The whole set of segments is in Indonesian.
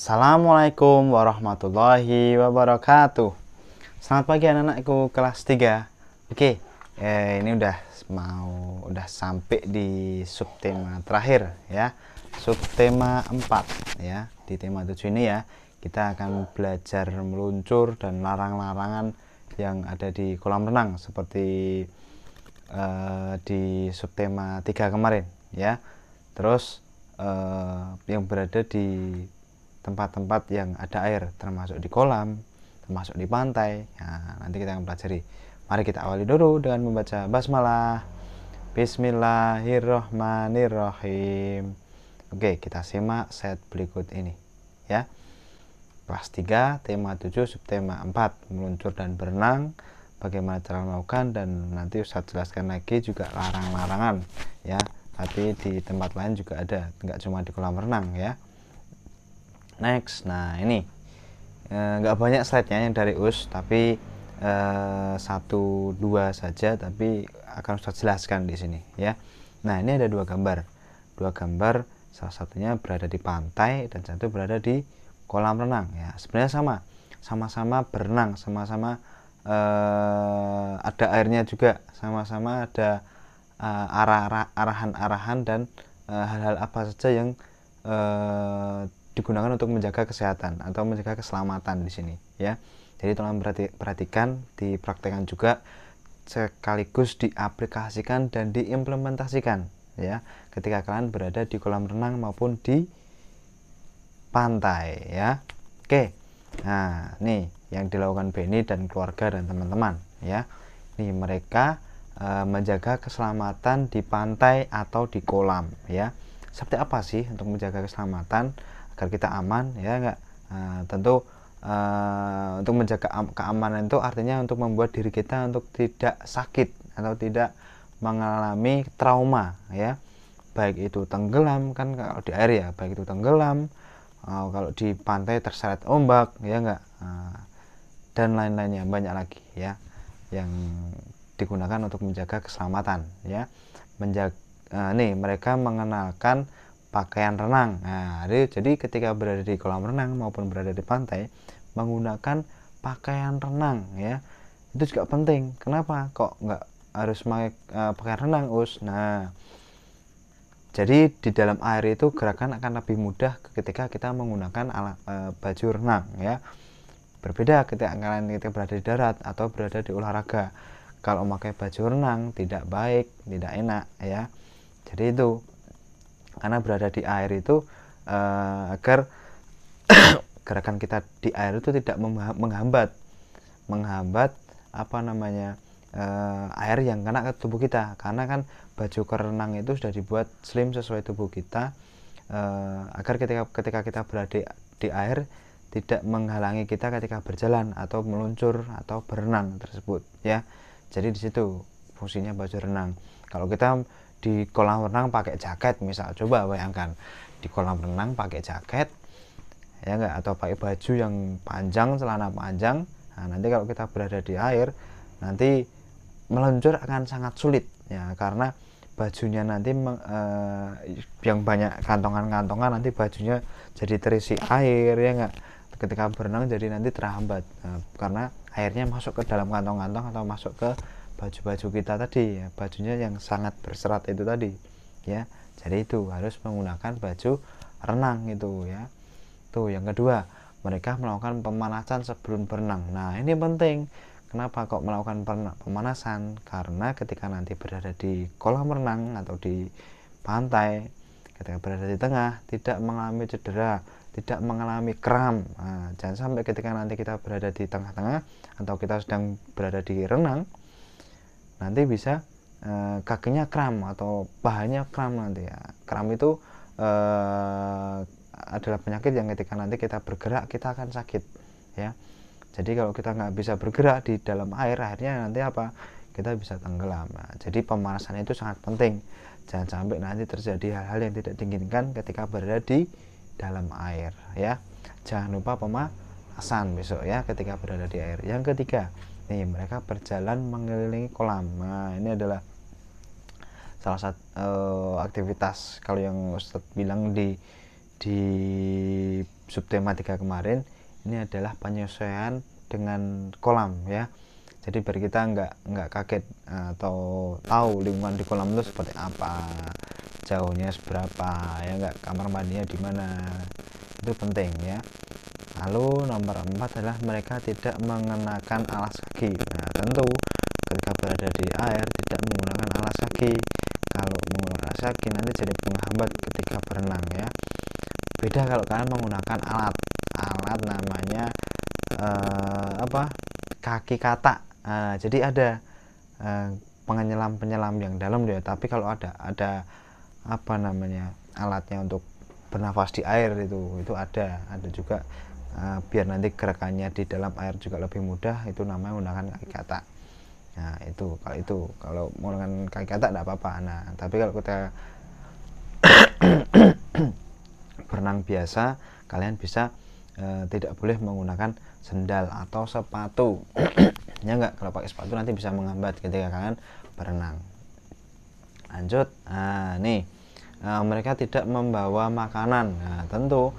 Assalamualaikum warahmatullahi wabarakatuh. Selamat pagi anak-anakku kelas 3. Oke, ini udah sampai di subtema terakhir ya. Subtema 4 ya. Di tema 7 ini ya, kita akan belajar meluncur dan larang-larangan yang ada di kolam renang seperti di subtema 3 kemarin ya. Terus yang berada di tempat-tempat yang ada air, termasuk di kolam, termasuk di pantai. Nah, nanti kita akan pelajari. Mari kita awali dulu dengan membaca basmalah. Bismillahirrohmanirrohim. Oke, kita simak set berikut ini ya. Kelas 3, tema 7, subtema 4, meluncur dan berenang. Bagaimana cara melakukan, dan nanti Ustadz jelaskan lagi juga larang-larangan ya. Tapi di tempat lain juga ada, nggak cuma di kolam renang ya. Next, nah ini nggak banyak slide-nya yang dari US, tapi 1-2 saja, tapi akan Ustadz jelaskan di sini ya. Nah, ini ada dua gambar, salah satunya berada di pantai dan satu berada di kolam renang ya. Sebenarnya sama-sama berenang, sama-sama ada airnya juga, sama-sama ada arahan-arahan dan hal-hal apa saja yang digunakan untuk menjaga kesehatan atau menjaga keselamatan di sini ya. Jadi tolong perhatikan, dipraktekkan juga, sekaligus diaplikasikan dan diimplementasikan ya ketika kalian berada di kolam renang maupun di pantai ya. Oke, nah nih yang dilakukan Benny dan keluarga dan teman-teman ya. Nih mereka menjaga keselamatan di pantai atau di kolam ya. Seperti apa sih untuk menjaga keselamatan agar kita aman ya enggak? Tentu untuk menjaga keamanan itu artinya untuk membuat diri kita untuk tidak sakit atau tidak mengalami trauma ya, baik itu tenggelam kan kalau di air ya, baik itu tenggelam, kalau di pantai terseret ombak ya enggak, dan lain-lainnya banyak lagi ya yang digunakan untuk menjaga keselamatan ya. Nih mereka mengenalkan pakaian renang. Nah, jadi ketika berada di kolam renang maupun berada di pantai menggunakan pakaian renang ya, itu juga penting. Kenapa kok nggak harus pakai pakaian renang Us? Nah, jadi di dalam air itu gerakan akan lebih mudah ketika kita menggunakan baju renang ya. Berbeda ketika kalian berada di darat atau berada di olahraga. Kalau memakai baju renang tidak baik, tidak enak ya. Jadi itu karena berada di air itu agar gerakan kita di air itu tidak menghambat apa namanya air yang kena ke tubuh kita, karena kan baju renang itu sudah dibuat slim sesuai tubuh kita agar ketika kita berada di air tidak menghalangi kita ketika berjalan atau meluncur atau berenang tersebut ya. Jadi di situ fungsinya baju renang. Kalau kita di kolam renang pakai jaket misal, coba bayangkan di kolam renang pakai jaket ya enggak, atau pakai baju yang panjang, celana panjang. Nah, nanti kalau kita berada di air nanti meluncur akan sangat sulit ya, karena bajunya nanti yang banyak kantongan-kantongan, nanti bajunya jadi terisi air ya enggak. Ketika berenang jadi nanti terhambat karena airnya masuk ke dalam kantong-kantong atau masuk ke baju-baju kita tadi ya, bajunya yang sangat berserat itu tadi ya. Jadi itu harus menggunakan baju renang itu ya. Tuh yang kedua, mereka melakukan pemanasan sebelum berenang. Nah, ini penting. Kenapa kok melakukan pemanasan? Karena ketika nanti berada di kolam renang atau di pantai, ketika berada di tengah tidak mengalami cedera, tidak mengalami kram. Nah, jangan sampai ketika nanti kita berada di tengah-tengah atau kita sedang berada di renang nanti bisa kakinya kram atau pahanya kram nanti ya. Kram itu adalah penyakit yang ketika nanti kita bergerak kita akan sakit ya. Jadi kalau kita nggak bisa bergerak di dalam air, akhirnya nanti apa? Kita bisa tenggelam. Nah, jadi pemanasan itu sangat penting. Jangan sampai nanti terjadi hal-hal yang tidak diinginkan ketika berada di dalam air ya. Jangan lupa pemanasan besok ya ketika berada di air. Yang ketiga, nih mereka berjalan mengelilingi kolam. Nah, ini adalah salah satu aktivitas kalau yang Ustadz bilang di subtema 3 kemarin, ini adalah penyesuaian dengan kolam ya. Jadi biar kita nggak kaget atau tahu lingkungan di kolam itu seperti apa, jauhnya seberapa ya, nggak kamar mandinya di mana, itu penting ya. Lalu nomor 4 adalah mereka tidak mengenakan alas kaki. Nah tentu ketika berada di air tidak menggunakan alas kaki. Kalau menggunakan alas kaki nanti jadi penghambat ketika berenang ya. Beda kalau kalian menggunakan alat namanya kaki katak. Jadi ada penyelam yang dalam dia, tapi kalau ada alatnya untuk bernafas di air itu ada juga, biar nanti gerakannya di dalam air juga lebih mudah, itu namanya menggunakan kaki katak. Nah kalau menggunakan kaki katak tidak apa-apa. Nah tapi kalau kita berenang biasa, kalian bisa tidak boleh menggunakan sendal atau sepatu ya enggak, kalau pakai sepatu nanti bisa menghambat ketika kalian berenang. Lanjut, mereka tidak membawa makanan. Nah tentu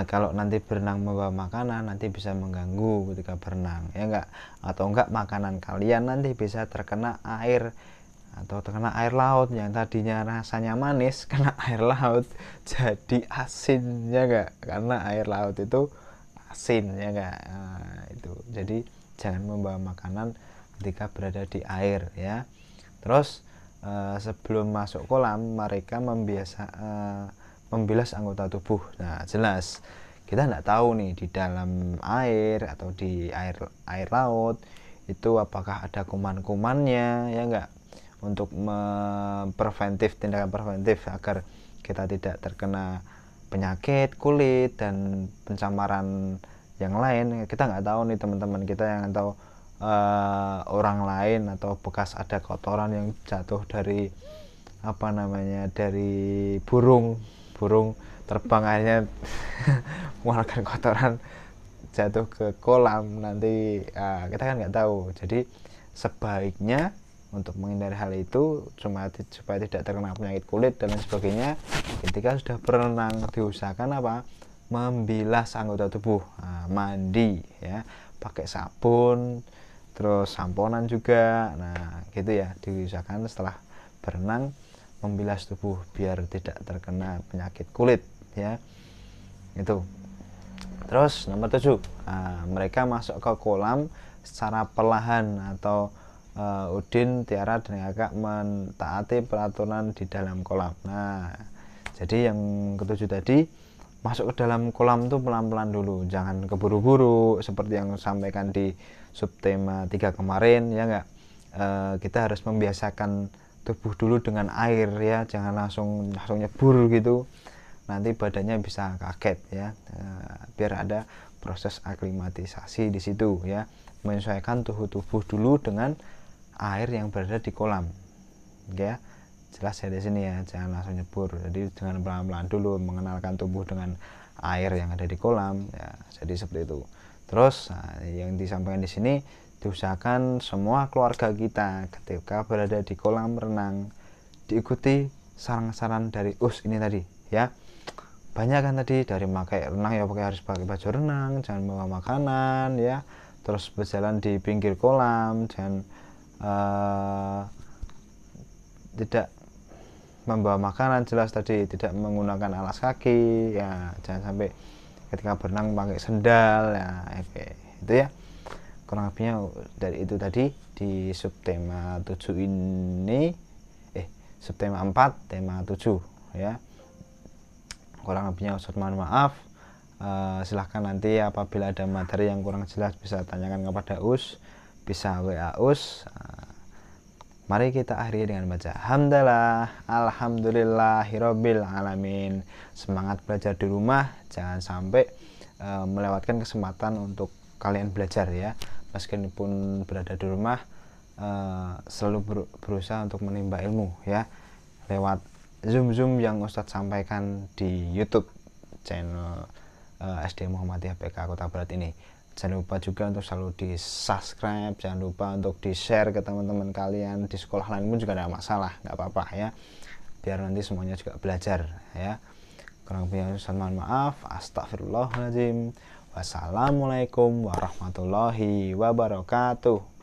kalau nanti berenang membawa makanan nanti bisa mengganggu ketika berenang ya enggak, atau enggak makanan kalian nanti bisa terkena air atau terkena air laut yang tadinya rasanya manis, kena air laut jadi asin ya enggak, karena air laut itu asin ya enggak. Itu jadi jangan membawa makanan ketika berada di air ya. Terus sebelum masuk kolam mereka membilas anggota tubuh. Nah jelas kita tidak tahu nih di dalam air atau di air laut itu apakah ada kuman-kumannya ya enggak, untuk tindakan preventif agar kita tidak terkena penyakit kulit dan pencemaran yang lain. Kita nggak tahu nih teman-teman kita yang tahu orang lain atau bekas ada kotoran yang jatuh dari dari burung terbang akhirnya mengeluarkan kotoran jatuh ke kolam nanti, kita kan nggak tahu. Jadi sebaiknya untuk menghindari hal itu supaya tidak terkena penyakit kulit dan lain sebagainya, ketika sudah berenang diusahakan membilas anggota tubuh, mandi ya pakai sabun, terus samponan juga. Nah gitu ya, diusahakan setelah berenang membilas tubuh biar tidak terkena penyakit kulit ya. Itu. Terus nomor 7, mereka masuk ke kolam secara perlahan atau Udin, Tiara, dan Kakak mentaati peraturan di dalam kolam. Nah jadi yang ketujuh tadi, masuk ke dalam kolam itu pelan-pelan dulu, jangan keburu-buru seperti yang sampaikan di subtema 3 kemarin ya enggak. Kita harus membiasakan tubuh dulu dengan air ya, jangan langsung nyebur gitu, nanti badannya bisa kaget ya. Biar ada proses aklimatisasi di situ ya, menyesuaikan suhu tubuh dulu dengan air yang berada di kolam ya. Jelas ya di sini ya, jangan langsung nyebur. Jadi dengan pelan-pelan dulu mengenalkan tubuh dengan air yang ada di kolam ya. Jadi seperti itu. Terus yang disampaikan di sini, diusahakan semua keluarga kita ketika berada di kolam renang diikuti saran-saran dari ini tadi ya. Banyak kan tadi, dari pakai renang ya harus pakai baju renang, jangan bawa makanan ya. Terus berjalan di pinggir kolam, jangan tidak membawa makanan, jelas tadi tidak menggunakan alas kaki ya, jangan sampai ketika berenang pakai sendal ya. Itu ya kurang lebihnya dari itu tadi di subtema 7 ini, subtema 4 tema 7 ya. Kurang lebihnya mohon maaf. Silahkan nanti apabila ada materi yang kurang jelas bisa tanyakan kepada Us, bisa WA Us. Mari kita akhiri dengan baca hamdalah, alhamdulillahirabbil alamin. Semangat belajar di rumah, jangan sampai melewatkan kesempatan untuk kalian belajar ya. Meskipun berada di rumah, selalu berusaha untuk menimba ilmu ya, lewat Zoom yang Ustadz sampaikan di YouTube channel SD Muhammadiyah PK Kota Barat ini. Jangan lupa juga untuk selalu di subscribe, jangan lupa untuk di share ke teman-teman kalian di sekolah lain pun juga tidak masalah, nggak apa-apa ya, biar nanti semuanya juga belajar ya. Kurang lebihnya mohon maaf. Astagfirullahaladzim. Wassalamualaikum warahmatullahi wabarakatuh.